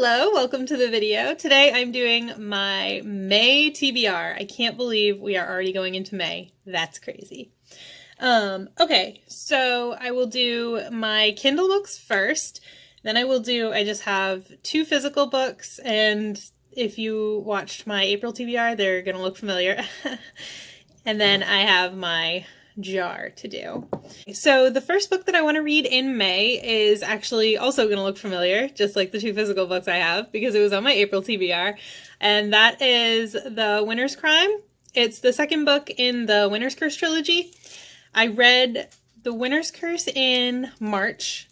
Hello, welcome to the video. Today I'm doing my May TBR. I can't believe we are already going into May. That's crazy. Okay, so I will do my Kindle books first. Then I just have 2 physical books, and if you watched my April TBR, they're gonna look familiar. And then I have my jar to do. So the first book that I want to read in May is actually also going to look familiar, just like the 2 physical books I have, because it was on my April TBR, and that is The Winter's Crime. It's the second book in the Winter's Curse trilogy. I read The Winter's Curse in March,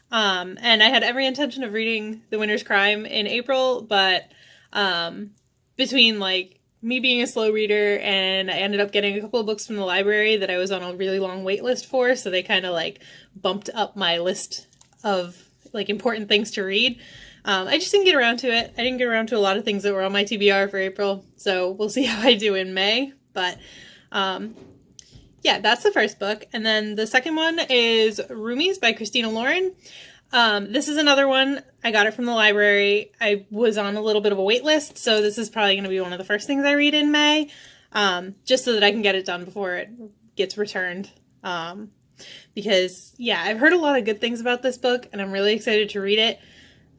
and I had every intention of reading The Winter's Crime in April, but between me being a slow reader, and I ended up getting a couple of books from the library that I was on a really long wait list for, so they kind of bumped up my list of important things to read. I just didn't get around to it. I didn't get around to a lot of things that were on my TBR for April, so we'll see how I do in May. But yeah, that's the first book. And then the second one is Roomies by Christina Lauren. This is another one. I got it from the library. I was on a little bit of a wait list, so this is probably going to be one of the first things I read in May, just so that I can get it done before it gets returned. Because, yeah, I've heard a lot of good things about this book, and I'm really excited to read it.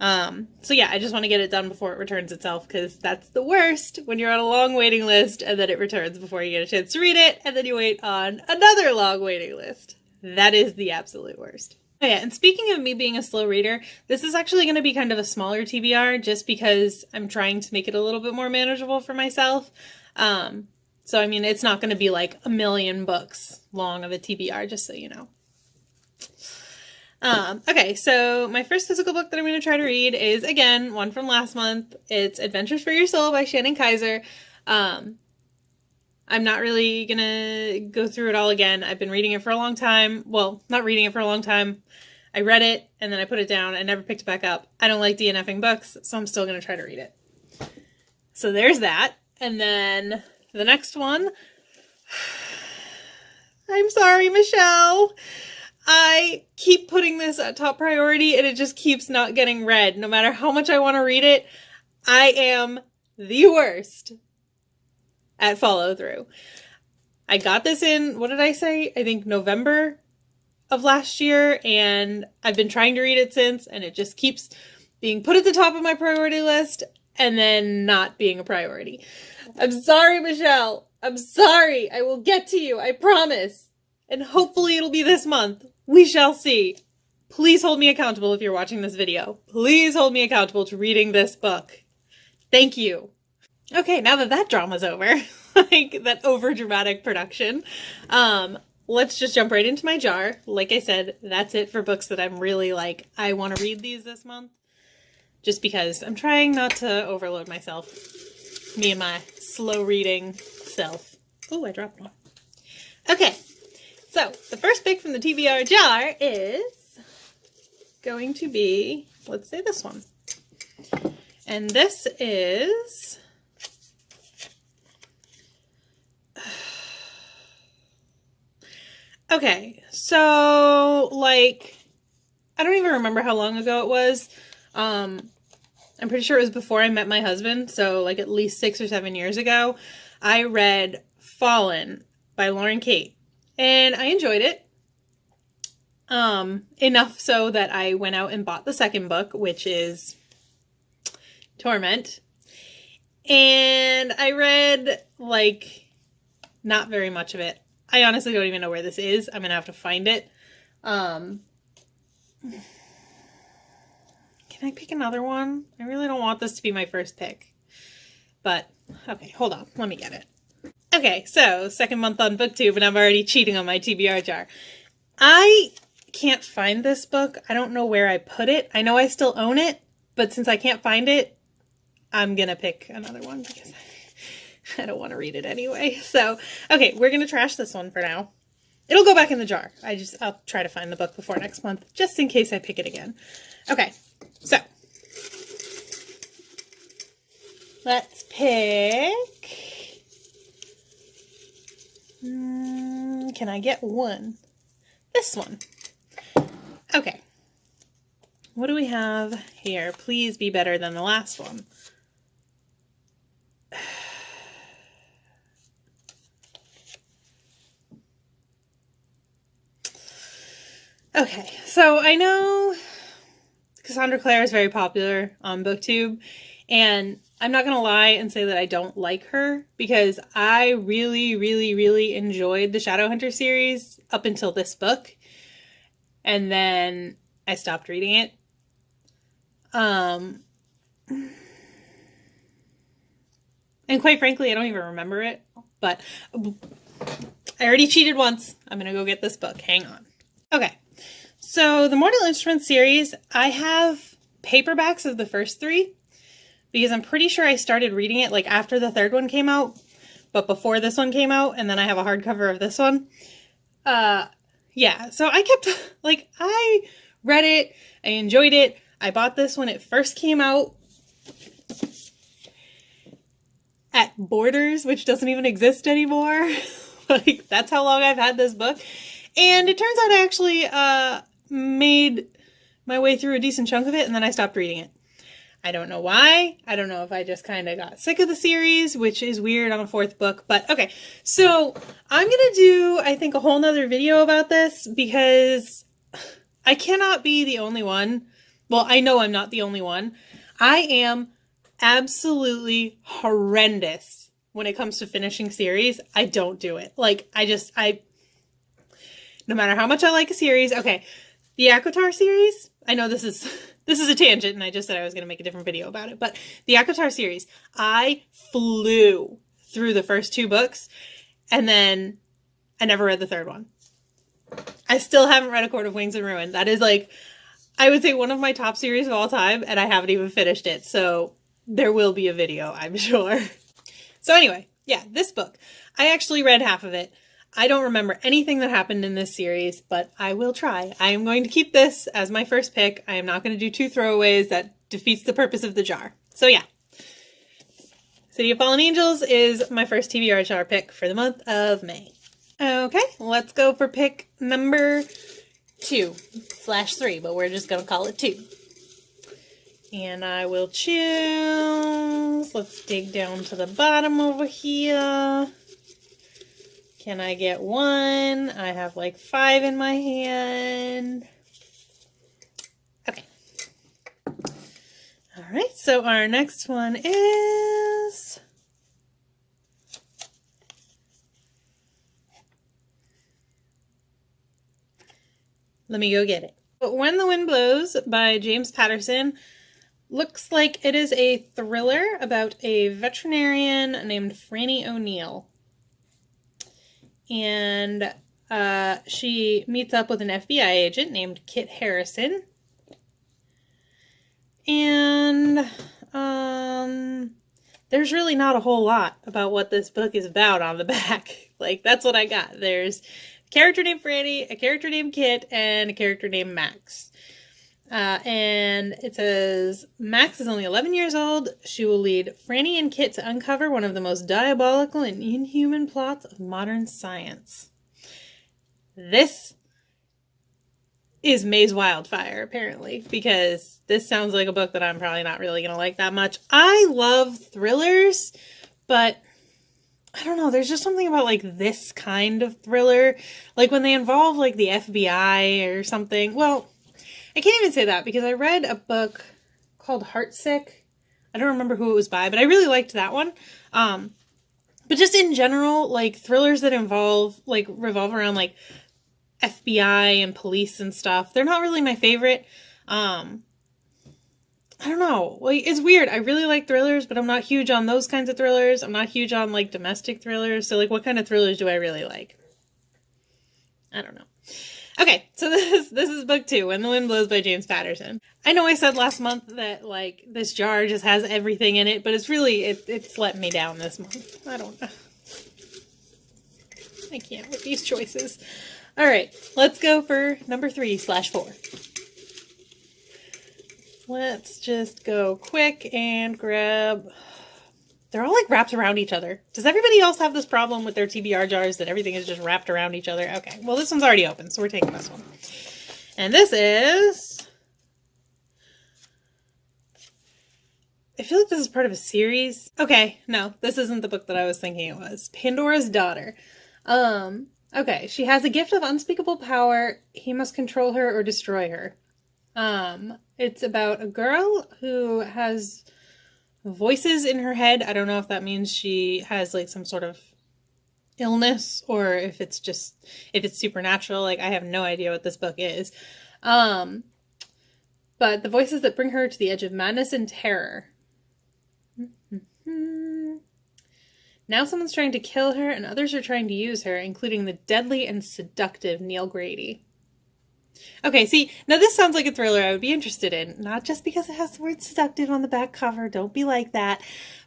So yeah, I just want to get it done before it returns itself, because that's the worst, when you're on a long waiting list, and then it returns before you get a chance to read it, and then you wait on another long waiting list. That is the absolute worst. Oh yeah, and speaking of me being a slow reader, this is actually going to be kind of a smaller TBR just because I'm trying to make it a little bit more manageable for myself. So I mean, it's not going to be like a million books long of a TBR, just so you know. Okay, so my first physical book that I'm going to try to read is, again, one from last month. It's Adventures for Your Soul by Shannon Kaiser. I'm not really gonna go through it all again. I've been reading it for a long time. Well, not reading it for a long time. I read it, and then I put it down and never picked it back up. I don't like DNFing books, so I'm still gonna try to read it. So there's that. And then the next one. I'm sorry, Michelle. I keep putting this at top priority, and it just keeps not getting read. No matter how much I want to read it, I am the worst at follow through. I got this in, what did I say? I think November of last year, and I've been trying to read it since, and it just keeps being put at the top of my priority list and then not being a priority. I'm sorry, Michelle. I'm sorry. I will get to you. I promise. And hopefully it'll be this month. We shall see. Please hold me accountable if you're watching this video. Please hold me accountable to reading this book. Thank you. Okay, now that drama's over, that over-dramatic production, let's just jump right into my jar. Like I said, that's it for books that I'm really I want to read these this month, just because I'm trying not to overload myself, me and my slow reading self. Oh, I dropped one. Okay, so the first pick from the TBR jar is going to be, let's say this one. And this is... Okay, so, I don't even remember how long ago it was. I'm pretty sure it was before I met my husband, so, at least 6 or 7 years ago. I read Fallen by Lauren Kate, and I enjoyed it. Enough so that I went out and bought the second book, which is Torment. And I read, not very much of it. I honestly don't even know where this is. I'm going to have to find it. Can I pick another one? I really don't want this to be my first pick. But, okay, hold on. Let me get it. Okay, so, second month on BookTube, and I'm already cheating on my TBR jar. I can't find this book. I don't know where I put it. I know I still own it, but since I can't find it, I'm going to pick another one because I don't want to read it anyway. So, okay, we're going to trash this one for now. It'll go back in the jar. I'll try to find the book before next month, just in case I pick it again. Okay, so. Let's pick. Can I get one? This one. Okay. what do we have here? Please be better than the last one. Okay, so I know Cassandra Clare is very popular on BookTube, and I'm not going to lie and say that I don't like her, because I really, really, really enjoyed the Shadowhunter series up until this book, and then I stopped reading it. And quite frankly, I don't even remember it, but I already cheated once. I'm going to go get this book. Hang on. Okay. So the Mortal Instruments series, I have paperbacks of the first 3 because I'm pretty sure I started reading it like after the 3rd one came out, but before this one came out, and then I have a hardcover of this one. Yeah, so I kept, like, I read it, I enjoyed it. I bought this when it first came out at Borders, which doesn't even exist anymore. Like, that's how long I've had this book. And it turns out I actually made my way through a decent chunk of it, and then I stopped reading it. I don't know why. I don't know if I just kind of got sick of the series, which is weird on a 4th book. But okay, so I'm going to do, I think, a whole nother video about this, because I cannot be the only one. Well, I know I'm not the only one. I am absolutely horrendous when it comes to finishing series. I don't do it. Like, no matter how much I like a series. Okay, the ACOTAR series, I know this is a tangent, and I just said I was going to make a different video about it, but the ACOTAR series, I flew through the first 2 books, and then I never read the 3rd one. I still haven't read A Court of Wings and Ruin. That is, like, I would say one of my top series of all time, and I haven't even finished it, so there will be a video, I'm sure. So anyway, yeah, this book. I actually read half of it. I don't remember anything that happened in this series, but I will try. I am going to keep this as my first pick. I am not going to do 2 throwaways. That defeats the purpose of the jar. So yeah. City of Fallen Angels is my first TBR jar pick for the month of May. Okay, let's go for pick number 2/3, but we're just going to call it 2. And I will choose. Let's dig down to the bottom over here. Can I get 1? I have like 5 in my hand. Okay. All right, so our next one is... Let me go get it. But When the Wind Blows by James Patterson looks like it is a thriller about a veterinarian named Franny O'Neill. And she meets up with an FBI agent named Kit Harrison. And there's really not a whole lot about what this book is about on the back. Like, that's what I got. There's a character named Franny, a character named Kit, and a character named Max. And it says, Max is only 11 years old. She will lead Franny and Kit to uncover one of the most diabolical and inhuman plots of modern science. This is May's Wildfire, apparently, because this sounds like a book that I'm probably not really going to like that much. I love thrillers, but I don't know, there's just something about, like, this kind of thriller. Like, when they involve, like, the FBI or something. Well, I can't even say that, because I read a book called Heartsick. I don't remember who it was by, but I really liked that one. But just in general, like, thrillers that revolve around, like, FBI and police and stuff, they're not really my favorite. I don't know. Like, it's weird. I really like thrillers, but I'm not huge on those kinds of thrillers. I'm not huge on, like, domestic thrillers. So, like, what kind of thrillers do I really like? I don't know. Okay, so this is book 2, When the Wind Blows by James Patterson. I know I said last month that, like, this jar just has everything in it, but it's really, it's letting me down this month. I don't know. I can't with these choices. All right, let's go for number 3/4. Let's just go quick and grab... They're all, like, wrapped around each other. Does everybody else have this problem with their TBR jars that everything is just wrapped around each other? Okay, well, this one's already open, so we're taking this one. And this is I feel like this is part of a series. Okay, no, this isn't the book that I was thinking it was. Pandora's Daughter. Okay, she has a gift of unspeakable power. He must control her or destroy her. It's about a girl who has voices in her head. I don't know if that means she has like some sort of illness or if it's supernatural. Like, I have no idea what this book is. But the voices that bring her to the edge of madness and terror. Now someone's trying to kill her and others are trying to use her, including the deadly and seductive Neil Grady. Okay, see, now this sounds like a thriller I would be interested in. Not just because it has the word seductive on the back cover. Don't be like that.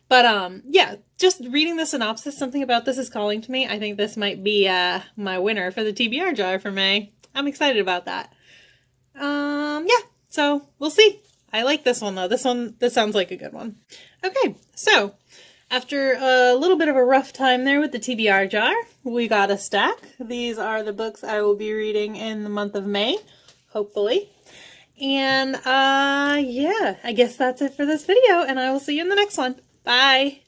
But, yeah, just reading the synopsis, something about this is calling to me. I think this might be, my winner for the TBR jar for May. I'm excited about that. Yeah, so we'll see. I like this one, though. This sounds like a good one. Okay, so after a little bit of a rough time there with the TBR jar, we got a stack. These are the books I will be reading in the month of May, hopefully. And, yeah, I guess that's it for this video, and I will see you in the next one. Bye!